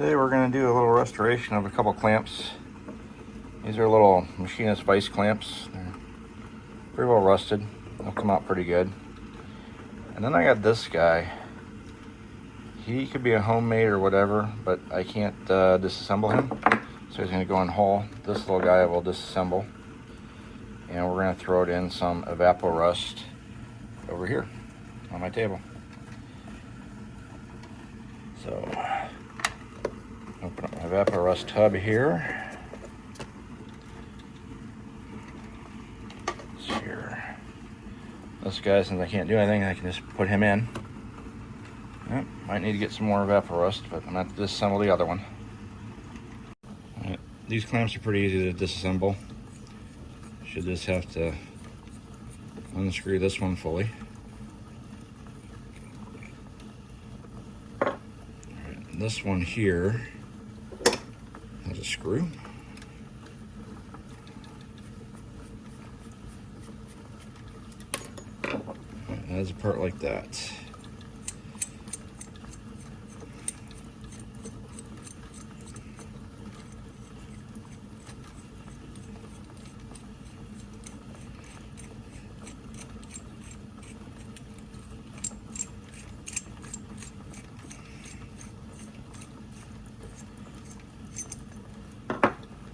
Today we're going to do a little restoration of a couple clamps. These are little Machinist vice clamps. They're pretty well rusted. They'll come out pretty good. And then I got this guy. He could be a homemade or whatever, but I can't disassemble him. So he's going to go and haul. This little guy I will disassemble. And we're going to throw it in some Evapo-Rust over here on my table. So, open up my Evapo-Rust tub here. Here. This guy, since I can't do anything, I can just put him in. Yep, might need to get some more Evapo-Rust, but I'm going to have to disassemble the other one. Right, these clamps are pretty easy to disassemble. Should just have to unscrew this one fully. This one here has a screw. It has a part like that.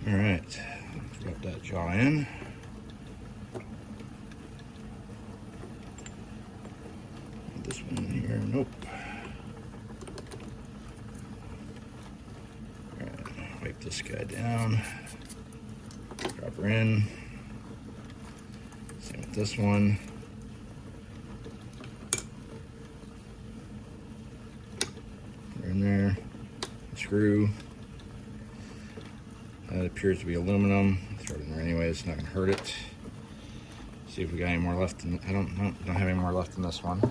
All right, drop that jaw in. This one in here, nope. All right, wipe this guy down. Drop her in. Same with this one. Put her in there. Screw. That appears to be aluminum. Throw it in there anyway, it's not gonna hurt it. See if we got any more left in, don't have any more left in this one.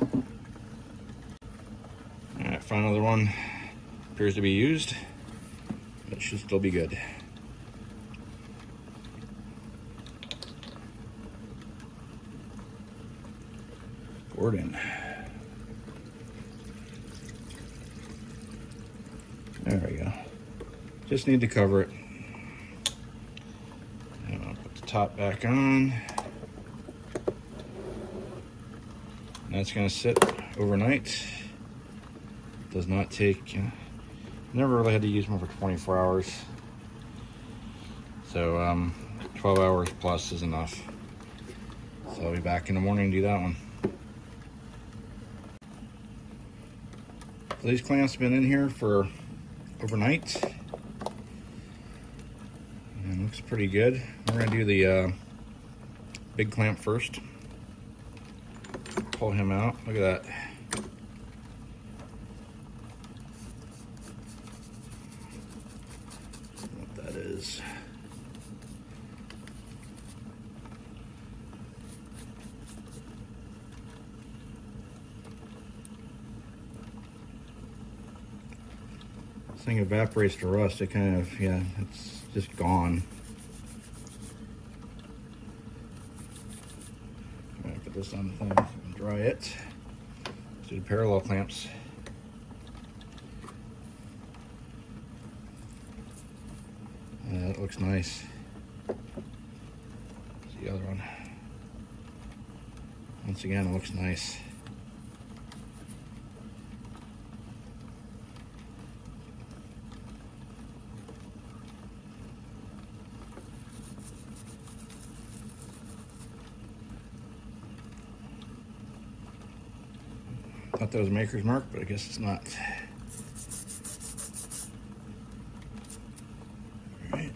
All right, found another one. Appears to be used, but should still be good. Gordon. There we go. Just need to cover it. And I'll put the top back on. That's going to sit overnight. Does not take, never really had to use one for 24 hours. So 12 hours plus is enough. So I'll be back in the morning to do that one. So these clamps have been in here for overnight. And looks pretty good. We're going to do the big clamp first. Pull him out. Look at that. What that is. This thing evaporates to rust. It kind of, yeah, it's just gone. I'm gonna put this on the thing and dry it. Let's do the parallel clamps. That looks nice. Here's the other one. Once again, it looks nice. Thought that was Maker's Mark, but I guess it's not. All right.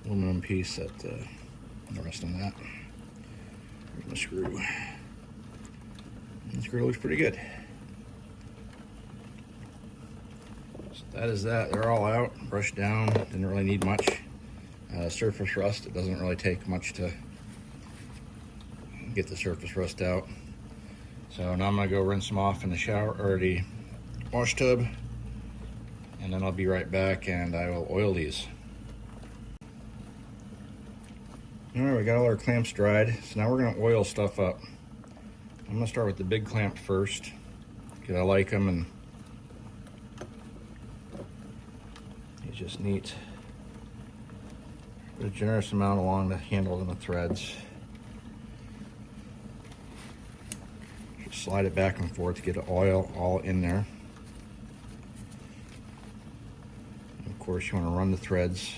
Aluminum piece that the rest on that. Here's my screw. The screw looks pretty good. That is that. They're all out, brushed down. Didn't really need much. Surface rust, it doesn't really take much to get the surface rust out. So now I'm gonna go rinse them off in the shower or the wash tub, and then I'll be right back and I will oil these. Alright, we got all our clamps dried, so now we're going to oil stuff up. I'm going to start with the big clamp first, because I like them and it's just neat. Put a generous amount along the handles and the threads. Just slide it back and forth to get the oil all in there. And of course, you want to run the threads.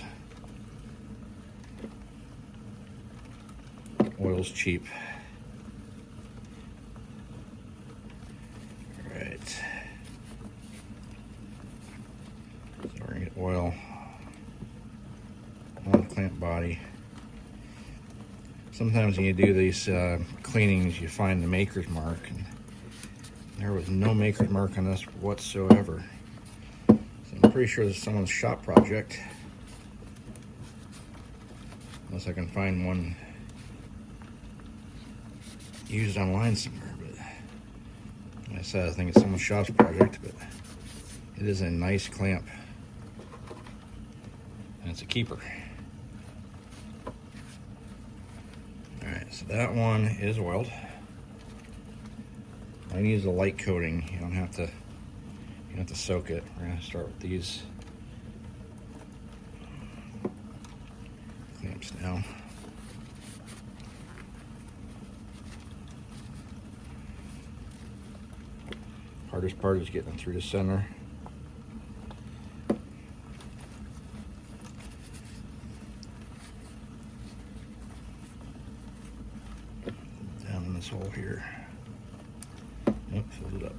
Oil's cheap. Alright. So we're going to get oil on the clamp body. Sometimes when you do these cleanings, you find the maker's mark, and there was no maker's mark on this whatsoever. So I'm pretty sure this is someone's shop project. Unless I can find one used online somewhere, but like I said, I think it's someone's shop's project, but it is a nice clamp and it's a keeper. Alright, so that one is oiled. I use a light coating. You don't have to soak it. We're gonna start with these clamps now. Hardest part is getting through the center. Down in this hole here. Yep, fold it up.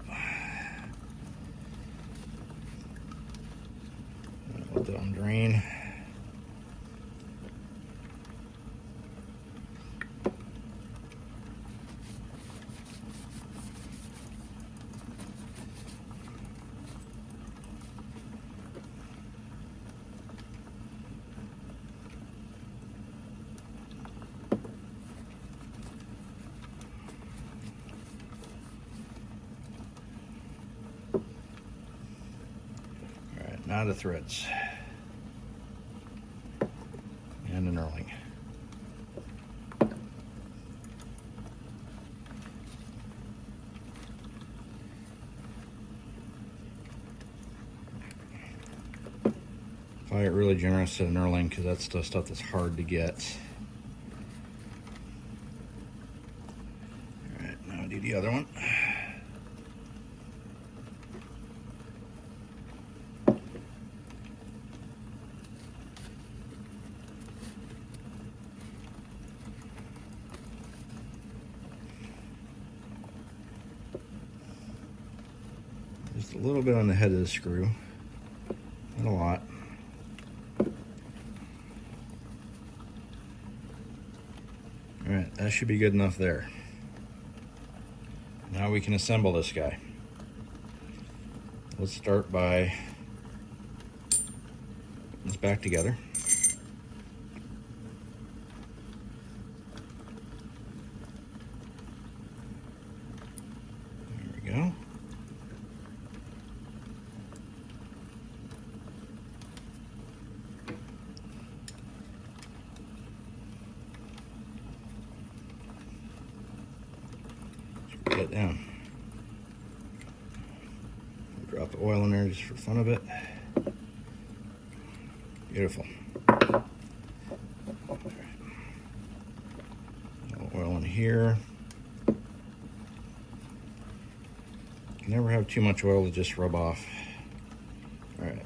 Let that one drain. Now the threads and the knurling. I get really generous to the knurling because that's the stuff that's hard to get. All right, now I do the other one. Just a little bit on the head of the screw, not a lot. All right, that should be good enough there. Now we can assemble this guy. Let's start by putting this back together. There we go. Put that down. Drop the oil in there just for fun of it. Beautiful. Oil in here. You never have too much oil to just rub off. All right.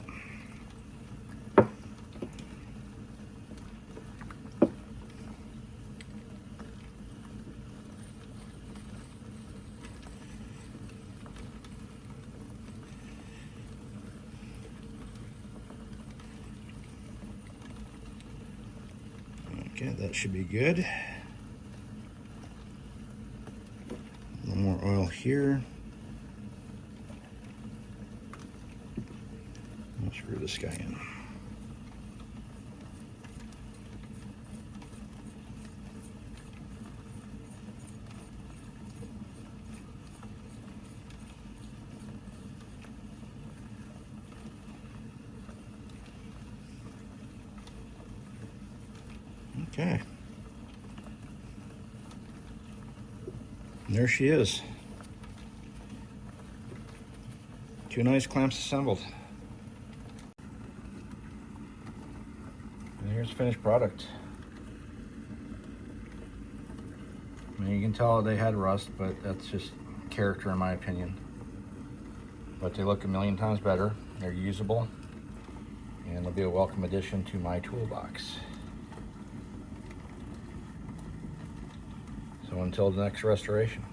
Okay, that should be good. A little more oil here. I'll screw this guy in. Okay. And there she is. 2 nice clamps assembled. And here's the finished product. I mean, you can tell they had rust, but that's just character in my opinion. But they look a million times better. They're usable, and they'll be a welcome addition to my toolbox. So until the next restoration.